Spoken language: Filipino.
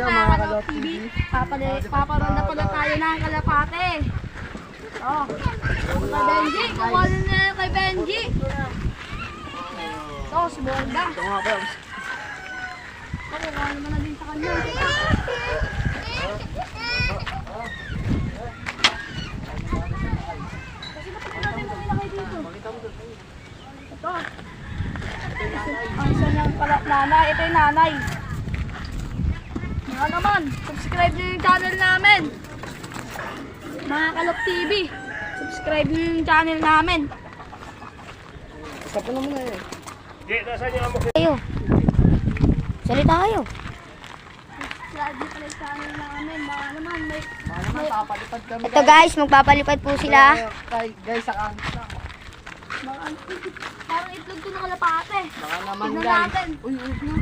mga Kalot TV. Paparoon na pala tayo ng kalapate. Oh, kay Benji, kuha na kay Benji. Ito, si Borda. Ito nga, Peps. Ito, kuha naman na din sa kanya. Kasi napagod natin kung ilagay dito. Ito. Ang isa niyang nanay. Ito yung nanay. Mga naman, subscribe nyo yung channel namin. Mga Kalot TV. Subscribe nyo yung channel namin. Isa pa naman na eh. Tayo. Salita kayo. Subscribe nyo pala yung channel namin. Mga naman, may Papalipad kami. Ito guys, magpapalipad po sila. Guys, sa kanto. parang itlog to na kalapate. Baka naman Tignan guys. natin. Uy, uy na.